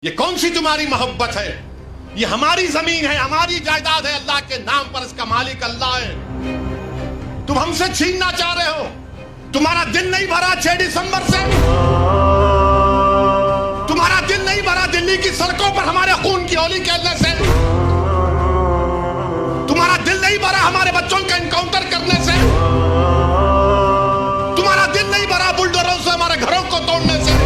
یہ کون سی تمہاری محبت ہے؟ یہ ہماری زمین ہے، ہماری جائیداد ہے، اللہ کے نام پر اس کا مالک اللہ ہے۔ تم ہم سے چھیننا چاہ رہے ہو۔ تمہارا دل نہیں بھرا 6 دسمبر سے؟ تمہارا دل نہیں بھرا دلی کی سڑکوں پر ہمارے خون کی ہولی کھیلنے سے؟ تمہارا دل نہیں بھرا ہمارے بچوں کا انکاؤنٹر کرنے سے؟ تمہارا دل نہیں بھرا بلڈوزروں سے ہمارے گھروں کو توڑنے سے؟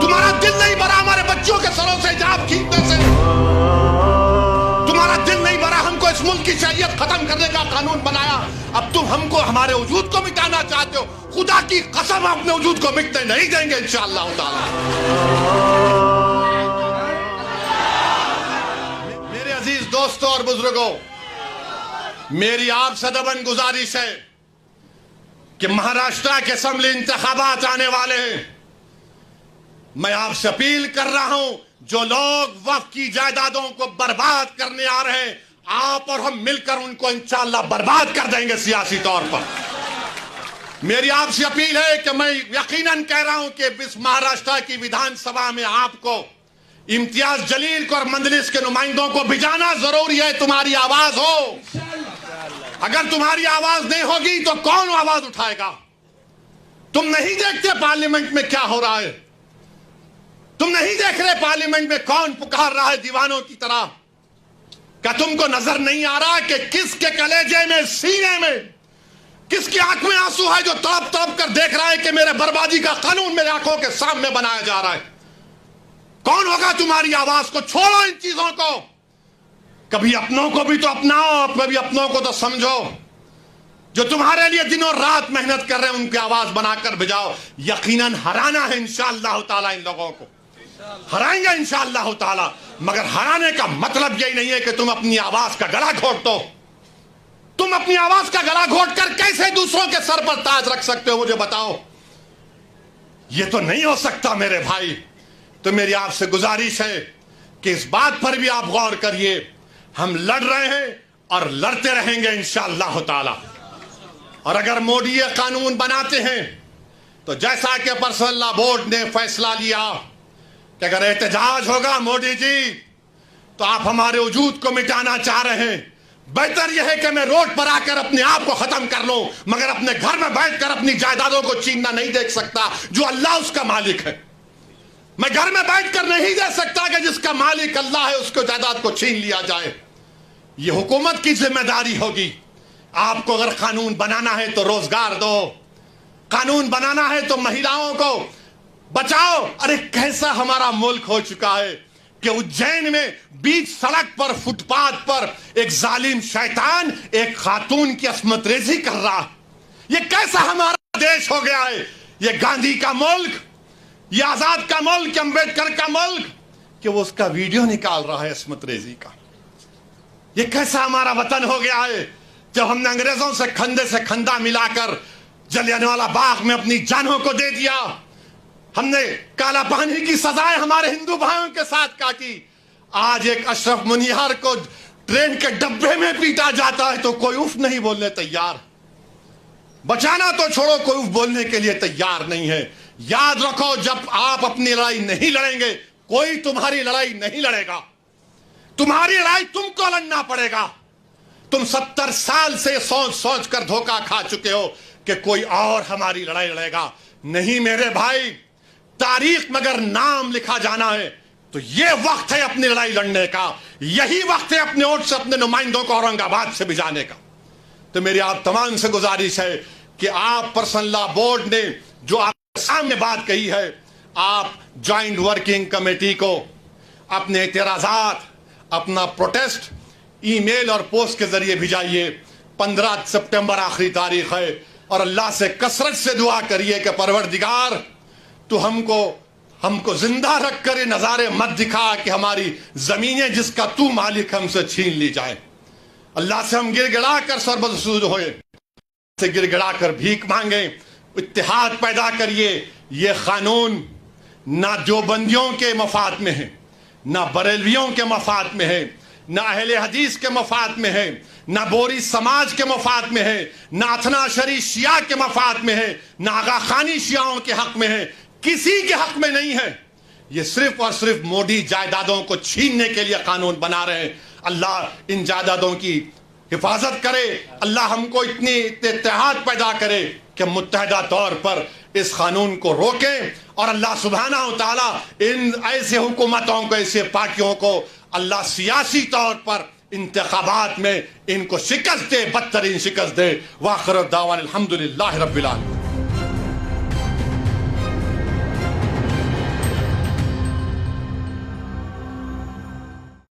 تمہارا دل نہیں بھرا ہمارے بچوں کے سروں سے حجاب کھینچنے سے؟ تمہارا دل نہیں بھرا ہم کو اس ملک کی شریعت ختم کرنے کا قانون بنایا، اب تم ہم کو ہمارے وجود کو مٹانا چاہتے ہو؟ خدا کی قسم اپنے وجود کو مٹنے نہیں دیں گے انشاءاللہ تعالی۔ میرے عزیز دوستوں اور بزرگوں، میری آپ سے دبن گزارش ہے کہ مہاراشٹر کے اسمبلی انتخابات آنے والے ہیں۔ میں آپ سے اپیل کر رہا ہوں، جو لوگ وقف کی جائیدادوں کو برباد کرنے آ رہے ہیں، آپ اور ہم مل کر ان کو انشاءاللہ برباد کر دیں گے سیاسی طور پر۔ میری آپ سے اپیل ہے کہ میں یقیناً کہہ رہا ہوں کہ اس مہاراشٹر کی ویدھان سبھا میں آپ کو، امتیاز جلیل کو اور مجلس کے نمائندوں کو بھیجانا ضروری ہے۔ تمہاری آواز ہو، اگر تمہاری آواز نہیں ہوگی تو کون آواز اٹھائے گا؟ تم نہیں دیکھتے پارلیمنٹ میں کیا ہو رہا ہے؟ تم نہیں دیکھ رہے پارلیمنٹ میں کون پکار رہا ہے دیوانوں کی طرح؟ کیا تم کو نظر نہیں آ رہا کہ کس کے کلیجے میں، سینے میں، کس کی آنکھ میں آنسو ہے جو تڑپ تڑپ کر دیکھ رہا ہے کہ میرے بربادی کا قانون میرے آنکھوں کے سامنے بنایا جا رہا ہے؟ کون ہوگا تمہاری آواز کو؟ چھوڑو ان چیزوں کو، کبھی اپنوں کو بھی تو اپناؤ، کبھی اپنوں کو تو سمجھو۔ جو تمہارے لیے دن اور رات محنت کر رہے ہیں ان کی آواز بنا کر بھجاؤ۔ یقیناً ہرانا ہے انشاءاللہ تعالی، ان لوگوں کو ہرائیں گے انشاءاللہ تعالی، مگر ہرانے کا مطلب یہی نہیں ہے کہ تم اپنی آواز کا گلا گھونٹ دو۔ تم اپنی آواز کا گلا گھونٹ کر کیسے دوسروں کے سر پر تاج رکھ سکتے ہو؟ مجھے بتاؤ، یہ تو نہیں ہو سکتا میرے بھائی۔ تو میری آپ سے گزارش ہے کہ اس بات پر بھی آپ غور کریے، ہم لڑ رہے ہیں اور لڑتے رہیں گے انشاءاللہ تعالی۔ اور اگر مودی یہ قانون بناتے ہیں تو جیسا کہ پرسنل لا بورڈ نے فیصلہ لیا کہ اگر احتجاج ہوگا مودی جی تو آپ ہمارے وجود کو مٹانا چاہ رہے ہیں، بہتر یہ ہے کہ میں روڈ پر آ کر اپنے آپ کو ختم کر لوں، مگر اپنے گھر میں بیٹھ کر اپنی جائیدادوں کو چھیننا نہیں دیکھ سکتا جو اللہ اس کا مالک ہے۔ میں گھر میں بیٹھ کر نہیں دے سکتا کہ جس کا مالک اللہ ہے اس کو جائیداد کو چھین لیا جائے۔ یہ حکومت کی ذمہ داری ہوگی۔ آپ کو اگر قانون بنانا ہے تو روزگار دو، قانون بنانا ہے تو مہیلاؤں کو بچاؤ۔ ارے کیسا ہمارا ملک ہو چکا ہے کہ اجین میں بیچ سڑک پر، فٹ پاتھ پر ایک ظالم شیطان ایک خاتون کی عصمت ریزی کر رہا۔ یہ کیسا ہمارا دیش ہو گیا ہے؟ یہ گاندھی کا ملک، یہ آزاد کا ملک، امبیڈکر کا ملک، کہ وہ اس کا ویڈیو نکال رہا ہے عصمت ریزی کا۔ یہ کیسا ہمارا وطن ہو گیا ہے جب ہم نے انگریزوں سے کھندے سے کھندا ملا کر جلیانوالہ باغ میں اپنی جانوں کو دے دیا۔ ہم نے کالا پانی کی سزائیں ہمارے ہندو بھائیوں کے ساتھ کی۔ آج ایک اشرف منیہار کو ٹرین کے ڈبے میں پیٹا جاتا ہے تو کوئی اف نہیں بولنے تیار۔ بچانا تو چھوڑو، کوئی اف بولنے کے لیے تیار نہیں ہے۔ یاد رکھو، جب آپ اپنی لڑائی نہیں لڑیں گے کوئی تمہاری لڑائی نہیں لڑے گا۔ تمہاری لڑائی تم کو لڑنا پڑے گا۔ تم 70 سال سے سوچ سوچ کر دھوکہ کھا چکے ہو کہ کوئی اور ہماری لڑائی لڑے گا۔ نہیں میرے بھائی، تاریخ مگر نام لکھا جانا ہے تو یہ وقت ہے اپنی لڑائی لڑنے کا۔ یہی وقت ہے اپنے ووٹ سے اپنے نمائندوں کو اورنگ آباد سے بھجانے کا۔ تو میری آپ تمام سے گزارش ہے کہ آپ پرسنل لا بورڈ نے جو آپ کے سامنے بات کہی ہے، آپ جوائنٹ ورکنگ کمیٹی کو اپنے اعتراضات، اپنا پروٹیسٹ ای میل اور پوسٹ کے ذریعے بھیجائیے۔ 15 سپٹمبر آخری تاریخ ہے، اور اللہ سے کثرت سے دعا کریے کہ پروردگار تو ہم کو زندہ رکھ کر یہ نظارے مت دکھا کہ ہماری زمینیں جس کا تو مالک ہم سے چھین لی جائیں۔ اللہ سے ہم گر گڑا کر سربسود ہوئے، سے گر گڑا کر بھیک مانگیں، اتحاد پیدا کریے۔ یہ قانون نہ دیوبندیوں کے مفاد میں ہے، نہ بریلویوں کے مفاد میں ہے، نہ اہل حدیث کے مفاد میں ہے، نہ بوری سماج کے مفاد میں ہے، نہ اثنا عشری شیعہ کے مفاد میں ہے، نہ آغا خانی شیعوں کے حق میں ہے، کسی کے حق میں نہیں ہے۔ یہ صرف اور صرف موڈی جائیدادوں کو چھیننے کے لیے قانون بنا رہے ہیں. اللہ ان جائیدادوں کی حفاظت کرے. اللہ ہم کو اتنی اتحاد پیدا کرے کہ متحدہ طور پر اس قانون کو روکیں, اور اللہ سبحانہ و تعالیٰ ان ایسے حکومتوں کو, ایسے پارٹیوں کو اللہ سیاسی طور پر انتخابات میں ان کو شکست دے, بدترین شکست دے. وآخر دعوانا الحمدللہ رب العالمین.